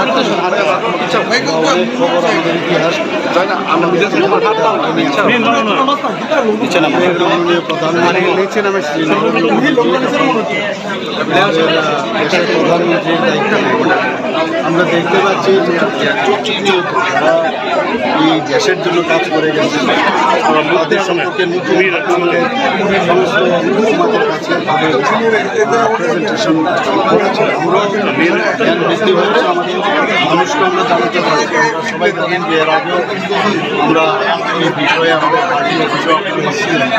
আমাদের ইতিহাস প্রধানমন্ত্রী দেশের প্রধানমন্ত্রীর দায়িত্ব আমরা দেখতে পাচ্ছি যে প্রতিনিয়ত এই দেশের জন্য কাজ করে গেছে তাদের সম্পর্কে নতুন সমস্ত সমাজের কাছে প্রেজেন্টেশন করেছে। আমরাও জ্ঞান বৃদ্ধি হয়েছে, আমাদের মানুষকে আমরা জানাতে পারছি। আমরা সবাই জানেন যে এর আগেও আমরা এই বিষয়ে আমাদের পার্টি অফিসে এসেছিলাম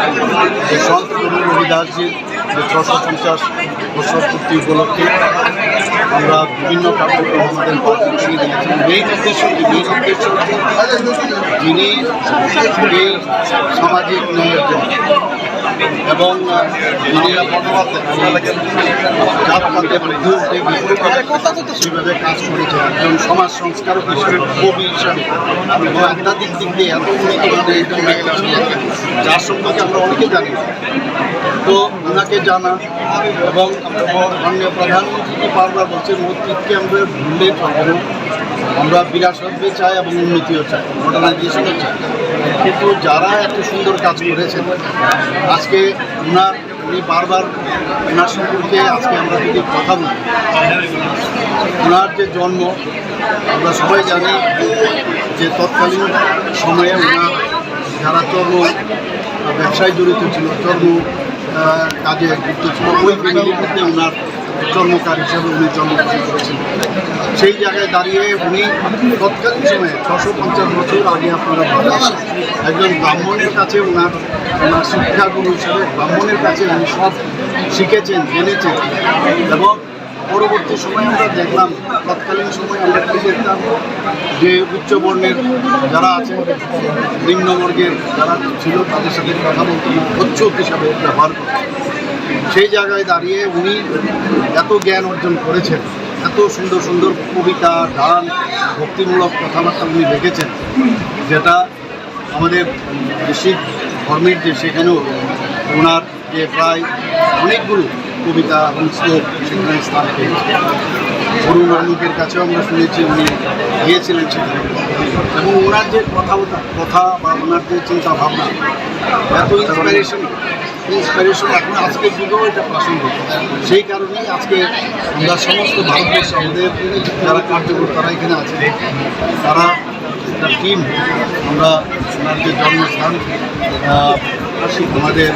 যে সন্ত গুরু রবিদাসজির যে 650 বছর পূর্তি উপলক্ষে আমরা বিভিন্ন কার্যক্রম আমাদের পার্টি শুরু দিয়েছি। মেইন উদ্দেশ্য যিনি এই সামাজিক ন্যায়ের জন্য এবং জাতপাতের মধ্যে উঠে সেভাবে কাজ করেছে একজন সমাজ সংস্কারক হিসেবে, কবি হিসাবে এবং আধ্যাত্মিক দিক দিয়ে এত উন্নতমানের একজন ব্যক্তি ছিলেন যার সম্পর্কে আমরা অনেকে জানি। তো ওনাকে জানা এবং মাননীয় প্রধানমন্ত্রী বারবার বলছেন অতীতকে আমরা ভুললে চলবে না, আমরা বিরাসতও চাই এবং উন্নতিও চাই, মডার্নাইজেশনও চাই। কিন্তু যারা এত সুন্দর কাজ করেছেন আজকে উনি বারবার ওনার সম্পর্কে আজকে আমরা যদি কথা বলি, ওনার যে জন্ম আমরা সবাই জানি যে তৎকালীন সময়ে ওনার যারা চর্ম ব্যবসায় জড়িত ছিল, চর্ম কাজে যুক্ত ছিল, ওই ফ্যামিলির মধ্যে ওনার জন্মকার হিসেবে উনি জন্মগ্রহণ করেছিলেন। সেই জায়গায় দাঁড়িয়ে উনি তৎকালীন সময়ে 650 বছর আগে আপনারা ভালোবাসেন একজন ব্রাহ্মণের কাছে ওনার শিক্ষাগুরু হিসেবে ব্রাহ্মণের কাছে উনি সব শিখেছেন, জেনেছেন। এবং পরবর্তী সময়ে আমরা দেখলাম, তৎকালীন সময়ে আমরা কি দেখতাম যে উচ্চবর্ণের যারা আছেন, নিম্নবর্গের যারা ছিল তাদের সাথে কথা বলতে হচ্ছুক হিসাবে ব্যবহার করতেন। সেই জায়গায় দাঁড়িয়ে উনি এত জ্ঞান অর্জন করেছেন, এত সুন্দর সুন্দর কবিতা, গান, ভক্তিমূলক কথাবার্তা উনি লিখেছেন, যেটা আমাদের শিখ ধর্মের যে সেখানেও ওনার যে প্রায় অনেকগুলো কবিতা এবং শ্লোক সেখানে স্থান পেয়েছে। গুরু নানকের কাছেও আমরা শুনেছি উনি গিয়েছিলেন সেখানে, এবং ওনার যে কথা বা ওনার যে চিন্তা ভাবনা এত ইন্সপিরেশন এখন আজকের যুগেও এটা প্রাসঙ্গিক। সেই কারণেই আজকে আমরা সমস্ত ভারতবর্ষ আমাদের যারা কার্যকর তারা এখানে আছে, তারা একটা টিম আমরা ওনার যে জন্মস্থান আমাদের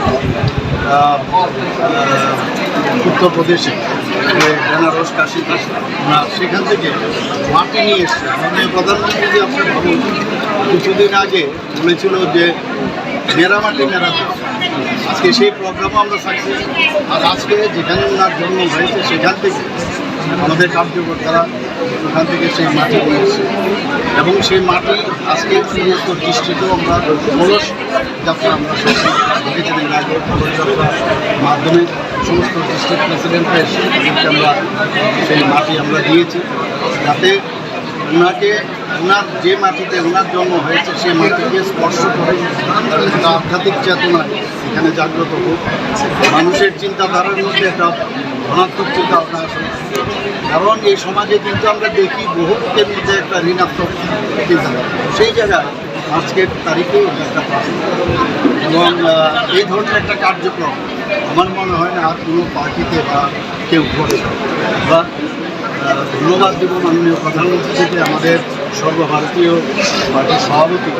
উত্তরপ্রদেশে বেনারস, কাশী, আমরা সেখান থেকে মাটি নিয়ে এসছি। মাননীয় প্রধানমন্ত্রী যে আপনার ভাবুন কিছুদিন আগে বলেছিল যে মেরা মাটি মেরাতে, আজকে সেই প্রোগ্রামও আমরা সাকসেস। আর আজকে যেখানে ওনার জন্ম হয়েছে সেখান থেকে আমাদের কার্যকর্তারা ওখান থেকে সেই মাটি নিয়ে এসছে, এবং সেই মাটি আজকে সমস্ত ডিস্ট্রিক্টেও আমরা কলস যাত্রা আমরা দেখেছিলেন আগে, কলস যাত্রার মাধ্যমে সমস্ত ডিস্ট্রিক্ট প্রেসিডেন্টরা এসে আমরা সেই মাটি আমরা দিয়েছি, যাতে ওনাকে ওনার যে মাটিতে ওনার জন্ম হয়েছে সেই মাটিকে স্পর্শ করে একটা আধ্যাত্মিক চেতনা এখানে জাগ্রত হোক, মানুষের চিন্তাধারার মধ্যে একটা ধনাত্মক চিন্তাভাবনা আসে। কারণ এই সমাজে কিন্তু আমরা দেখি বহু লোকের মধ্যে একটা ঋণাত্মক চিন্তাধারা, সেই জায়গায় আজকের তারিখে একটা প্রাসঙ্গিক এবং এই ধরনের একটা কার্যক্রম আমার মনে হয় না আর কোনো পার্টিতে বা কেউ করে। বা ধন্যবাদ দেব মাননীয় প্রধানমন্ত্রী থেকে আমাদের সর্বভারতীয় পার্টির সভাপতি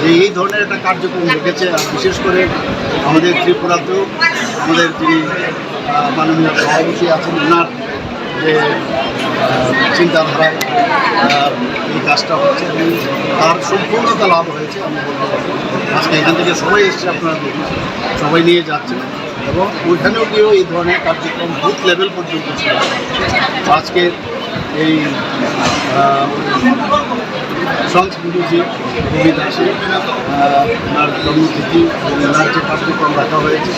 যে এই ধরনের একটা কার্যক্রম রেখেছে। আর বিশেষ করে আমাদের ত্রিপুরাতেও আমাদের যিনি মাননীয় সভাপতি আছেন ওনার যে চিন্তাধারায় এই কাজটা হচ্ছে এবং তার সম্পূর্ণতা লাভ হয়েছে। আমি বলবো আজকে এখান থেকে সবাই এসছে, আপনারা দেখুন সবাই নিয়ে যাচ্ছেন, এবং ওইখানেও গিয়েও এই ধরনের কার্যক্রম বুথ লেভেল পর্যন্ত ছিল। আজকে এই সংস্কৃতি রবিদাসে ওনার জন্মতিথি ওনার যে কার্যক্রম রাখা হয়েছে,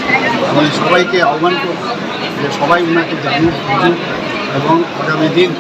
আমি সবাইকে আহ্বান করব যে সবাই ওনাকে জানুক এবং আগামী দিন